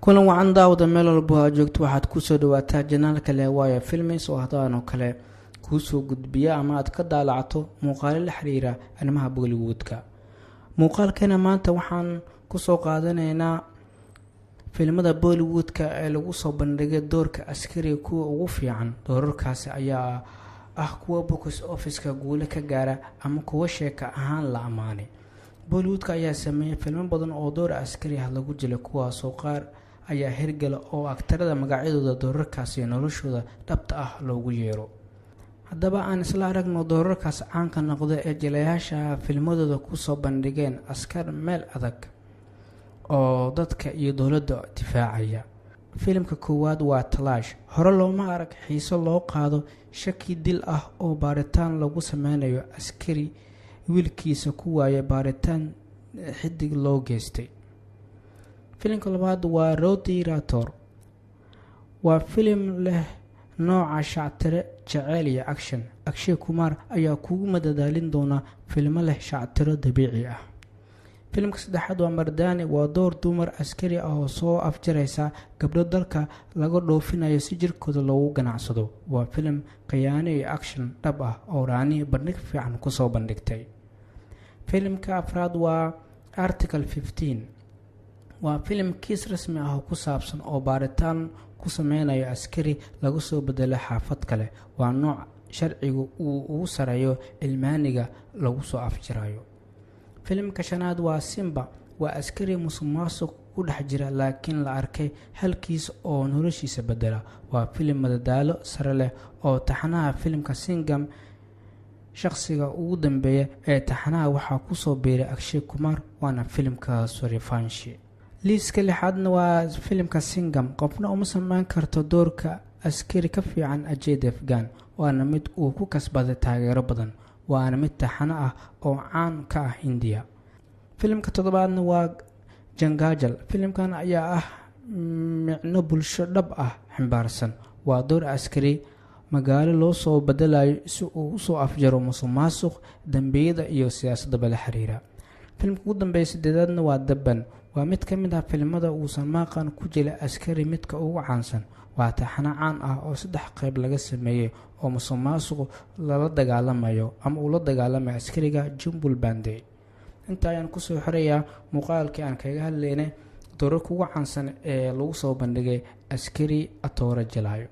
kulan wacan daawada meel walba aad joogto waxaad ku soo dhawaataa janaalka Leewaya Films oo hadaan kale ku soo gudbiya ama aad ka daalacato muuqaal la xiriira arrimaha Bollywoodka. muuqaalkana maanta waxaan ku soo qaadanaynaa filimada Bollywoodka ee lagu soo bandhigay doorka Askari kuwa ugu fiican. doorarkaasi ayaa ah kuwa box office-ka guule ka gaara ama kuwa sheeka ahaan la amaanay. Bollywoodka ayaa sameeyay filmo badan oo door askari ah lagu jilay kuwaas oo qaar ayaa hirgala oo aktarada magacyadooda doorarkaasi noloshooda dhabta ah loogu yeero. haddaba aan isla aragno doorarkaas caanka noqday ee jilayaasha filmadooda ku soo bandhigeen askar meel adag oo dadka iyo dawladda difaacaya. filimka koowaad waa Talaash. hore looma arag xiiso loo qaado shaki dil ah oo baaritaan lagu sameynayo askari wiilkiisa ku waayay baaritaan xidig loo geystay. filimka labaad waa Roadirator. waa filim leh nooca shactire jacayl iyo action. Akshay Kumar ayaa kugu madadaalin doona filmo leh shactiro dabiici ah. filimka saddexaad waa Mardani. waa door dumar askari ah oo soo afjaraysa gabdho dalka laga dhoofinayo si jirkooda loogu ganacsado. waa filim khiyaano iyo action dhab ah oo raani bandhig fiican ku soo bandhigtay. filimka afraad waa Article 15. waa filim kiis rasmi ah oo ku saabsan oo baaritaan ku sameynayo askari lagu soo bedelay xaafad kale. waa nooc sharcigu uu ugu sareeyo ilmaaniga lagu soo afjirayo. filimka shanaad waa Simba. waa askari musuqmaasuq ku dhex jira laakiin la arkay halkiis oo noloshiisa bedela. waa filim madadaalo sare leh oo taxanaha filimka Singam shaqsiga ugu dambeeya ee taxanaha waxaa ku soo biiray Akshay Kumar waana filimka Surifanshi. liiska lixaadna waa filimka Singam. qofna uma sameyn karto doorka askari ka fiican Ajay Devgan. waana mid uu ku kasbaday taageero badan. waana mid taxano ah oo caan ka ah India. filimka toddobaadna waa Jangajal. filimkan ayaa ah micno bulsho dhab ah xambaarsan. waa door askari magaalo loo soo bedelayo si uu u soo afjaro musuqmaasuq, dambiyada iyo siyaasadda la xiriira. filimka ugu dambeeya sideedaadna waa Dabban. waa mid ka mid ah filimada uu samaaqan ku jilay askari midka ugu caansan. waa taxano caan ah oo 3 qayb laga sameeyay oo musuqmaasuq lala dagaalamayo ama uu la dagaalamayo askariga Jumbul Bande. inta ayaan ku soo xirayaa muuqaalkii aan kaga hadlaynay doorarka ugu caansan ee lagu soo bandhigay askari atoora jilaayo.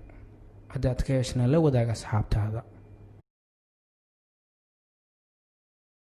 haddaad ka heshna la wadaag asxaabtaada.